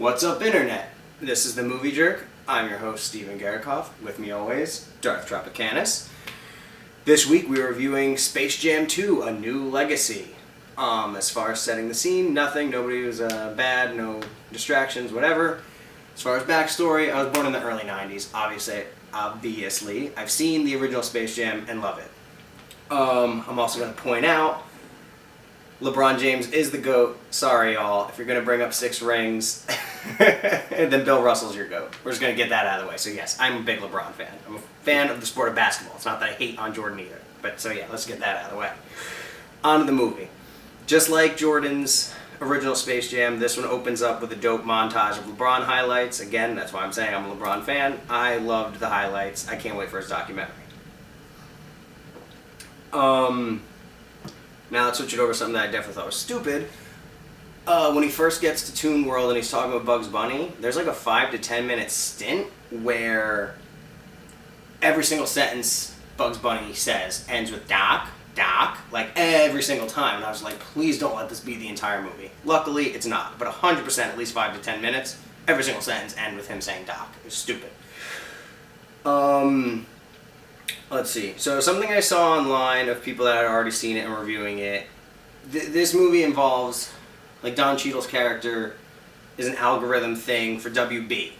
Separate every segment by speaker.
Speaker 1: What's up, Internet? This is the Movie Jerk. I'm your host, Steven Garikoff. With me always, Darth Tropicanus. This week we are reviewing Space Jam 2, A New Legacy. As far as setting the scene, nothing. Nobody was bad, no distractions, whatever. As far as backstory, I was born in the early 90s. Obviously. I've seen the original Space Jam and love it. I'm also going to point out LeBron James is the GOAT. Sorry, y'all. If you're going to bring up 6 rings, then Bill Russell's your GOAT. We're just going to get that out of the way. So yes, I'm a big LeBron fan. I'm a fan of the sport of basketball. It's not that I hate on Jordan either. But so yeah, let's get that out of the way. On to the movie. Just like Jordan's original Space Jam, this one opens up with a dope montage of LeBron highlights. Again, that's why I'm saying I'm a LeBron fan. I loved the highlights. I can't wait for his documentary. Now let's switch it over to something that I definitely thought was stupid. When he first gets to Toon World and he's talking about Bugs Bunny, there's like a 5 to 10 minute stint where every single sentence Bugs Bunny says ends with Doc, like every single time. And I was like, please don't let this be the entire movie. Luckily, it's not. But 100%, at least 5 to 10 minutes, every single sentence ends with him saying Doc. It was stupid. Let's see. So something I saw online of people that had already seen it and reviewing it. This movie involves, like, Don Cheadle's character is an algorithm thing for WB.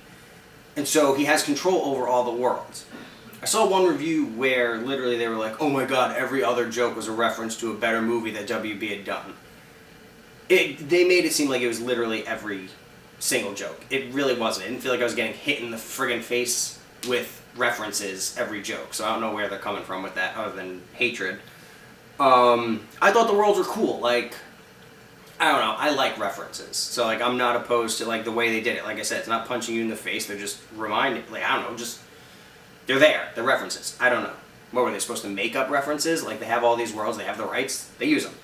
Speaker 1: And so he has control over all the worlds. I saw one review where literally they were like, oh my god, every other joke was a reference to a better movie that WB had done. They made it seem like it was literally every single joke. It really wasn't. I didn't feel like I was getting hit in the friggin' face with references every joke, so I don't know where they're coming from with that other than hatred. I thought the worlds were cool. Like, I don't know, I like references, so like I'm not opposed to like the way they did it. Like I said, it's not punching you in the face, they're just reminding, like, I don't know, just they're there, they're references. I don't know, what were they supposed to make up references? Like, they have all these worlds, they have the rights, they use them.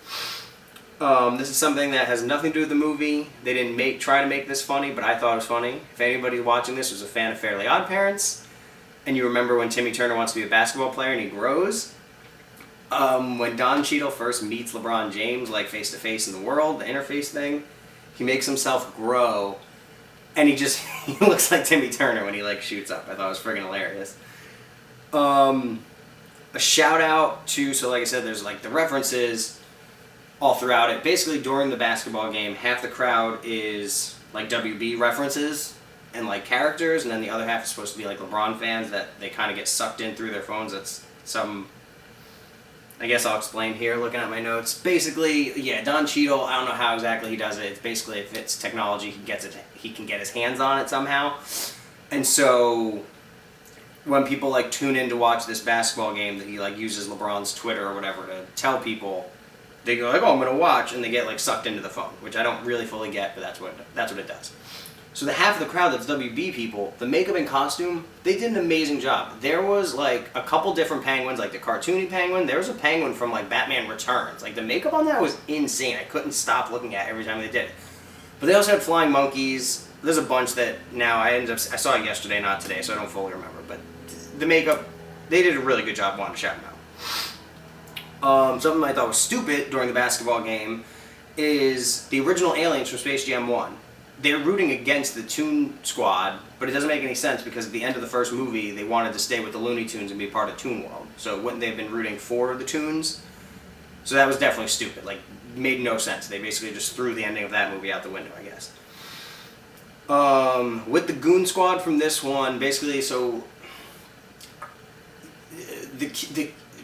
Speaker 1: This is something that has nothing to do with the movie. They didn't try to make this funny, but I thought it was funny. If anybody watching this was a fan of Fairly Odd Parents, and you remember when Timmy Turner wants to be a basketball player and he grows, when Don Cheadle first meets LeBron James, like face to face in the world, the interface thing, he makes himself grow, and he looks like Timmy Turner when he like shoots up. I thought it was friggin' hilarious. A shout out to, so like I said, there's like the references all throughout it. Basically, during the basketball game, half the crowd is like WB references and like characters, and then the other half is supposed to be like LeBron fans that they kind of get sucked in through their phones. That's I guess I'll explain here looking at my notes. Basically, yeah, Don Cheadle, I don't know how exactly he does it. It's basically, if it's technology, he can get his hands on it somehow. And so when people like tune in to watch this basketball game, that he like uses LeBron's Twitter or whatever to tell people, they go like, oh, I'm gonna watch, and they get like sucked into the phone, which I don't really fully get, but that's what it does. So the half of the crowd that's WB people, the makeup and costume, they did an amazing job. There was like a couple different penguins, like the cartoony penguin. There was a penguin from like Batman Returns. Like the makeup on that was insane. I couldn't stop looking at it every time they did it. But they also had flying monkeys. There's a bunch that now I saw it yesterday, not today, so I don't fully remember. But the makeup, they did a really good job. Wanted to shout them out. Something I thought was stupid during the basketball game is the original aliens from Space Jam 1. They're rooting against the Goon Squad, but it doesn't make any sense because at the end of the first movie, they wanted to stay with the Looney Tunes and be part of Toon World. So wouldn't they have been rooting for the Toons? So that was definitely stupid. Like, made no sense. They basically just threw the ending of that movie out the window, I guess. With the Goon Squad from this one, basically, so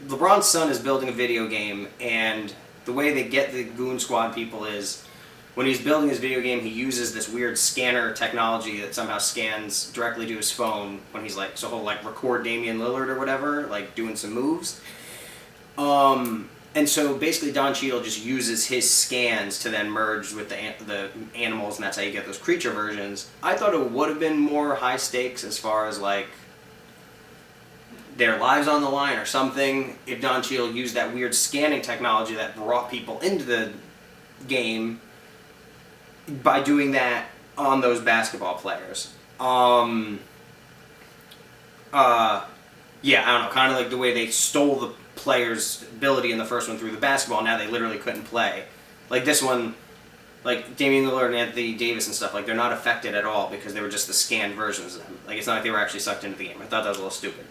Speaker 1: LeBron's son is building a video game, and the way they get the Goon Squad people is, when he's building his video game, he uses this weird scanner technology that somehow scans directly to his phone when he's like, so he'll like record Damian Lillard or whatever, like doing some moves. And so basically Don Cheadle just uses his scans to then merge with the animals, and that's how you get those creature versions. I thought it would have been more high stakes as far as like their lives on the line or something if Don Cheadle used that weird scanning technology that brought people into the game by doing that on those basketball players. Yeah, I don't know, kind of like the way they stole the players' ability in the first one through the basketball, now they literally couldn't play. Like this one, like Damian Lillard and Anthony Davis and stuff, like they're not affected at all because they were just the scanned versions of them. Like it's not like they were actually sucked into the game. I thought that was a little stupid.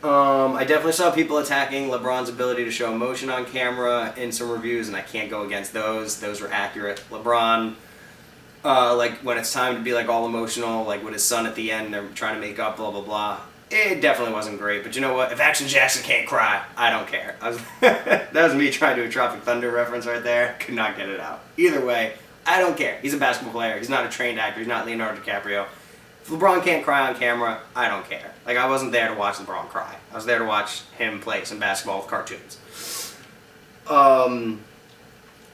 Speaker 1: I definitely saw people attacking LeBron's ability to show emotion on camera in some reviews, and I can't go against those. Those were accurate. LeBron, like when it's time to be like all emotional, like with his son at the end, they're trying to make up, blah blah blah. It definitely wasn't great, but you know what? If Action Jackson can't cry, I don't care. That was me trying to do a Tropic Thunder reference right there. Could not get it out. Either way, I don't care. He's a basketball player. He's not a trained actor. He's not Leonardo DiCaprio. If LeBron can't cry on camera, I don't care. Like, I wasn't there to watch LeBron cry. I was there to watch him play some basketball with cartoons.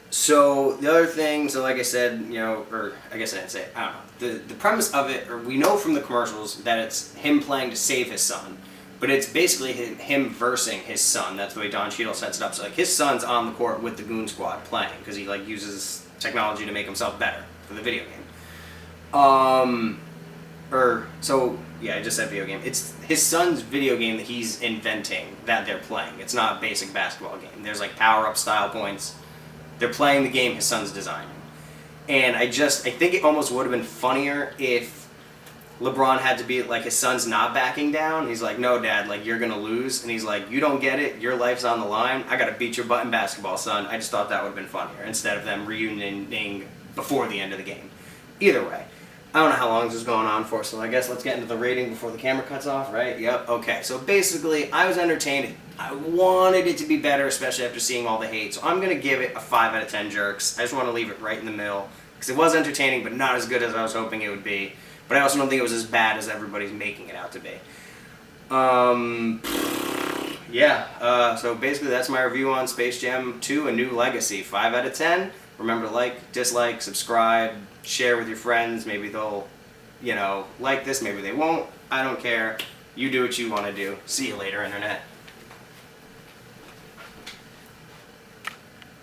Speaker 1: So, the other thing, so like I said, you know, or I guess I didn't say it, I don't know. The premise of it, or we know from the commercials that it's him playing to save his son. But it's basically him versing his son. That's the way Don Cheadle sets it up. So, like, his son's on the court with the Goon Squad playing, because he, like, uses technology to make himself better for the video game. Yeah, I just said video game. It's his son's video game that he's inventing that they're playing. It's not a basic basketball game. There's like power-up style points. They're playing the game his son's designing. And I think it almost would have been funnier if LeBron had to be like, his son's not backing down. He's like, no, Dad, like, you're going to lose. And he's like, you don't get it. Your life's on the line. I got to beat your butt in basketball, son. I just thought that would have been funnier instead of them reunioning before the end of the game. Either way. I don't know how long this is going on for, so I guess let's get into the rating before the camera cuts off, right? Yep, okay. So basically, I was entertained. I wanted it to be better, especially after seeing all the hate. So I'm going to give it a 5 out of 10 jerks. I just want to leave it right in the middle, because it was entertaining, but not as good as I was hoping it would be. But I also don't think it was as bad as everybody's making it out to be. So basically that's my review on Space Jam 2: A New Legacy. 5 out of 10. Remember to like, dislike, subscribe, share with your friends. Maybe they'll, like this, maybe they won't. I don't care. You do what you want to do. See you later, Internet.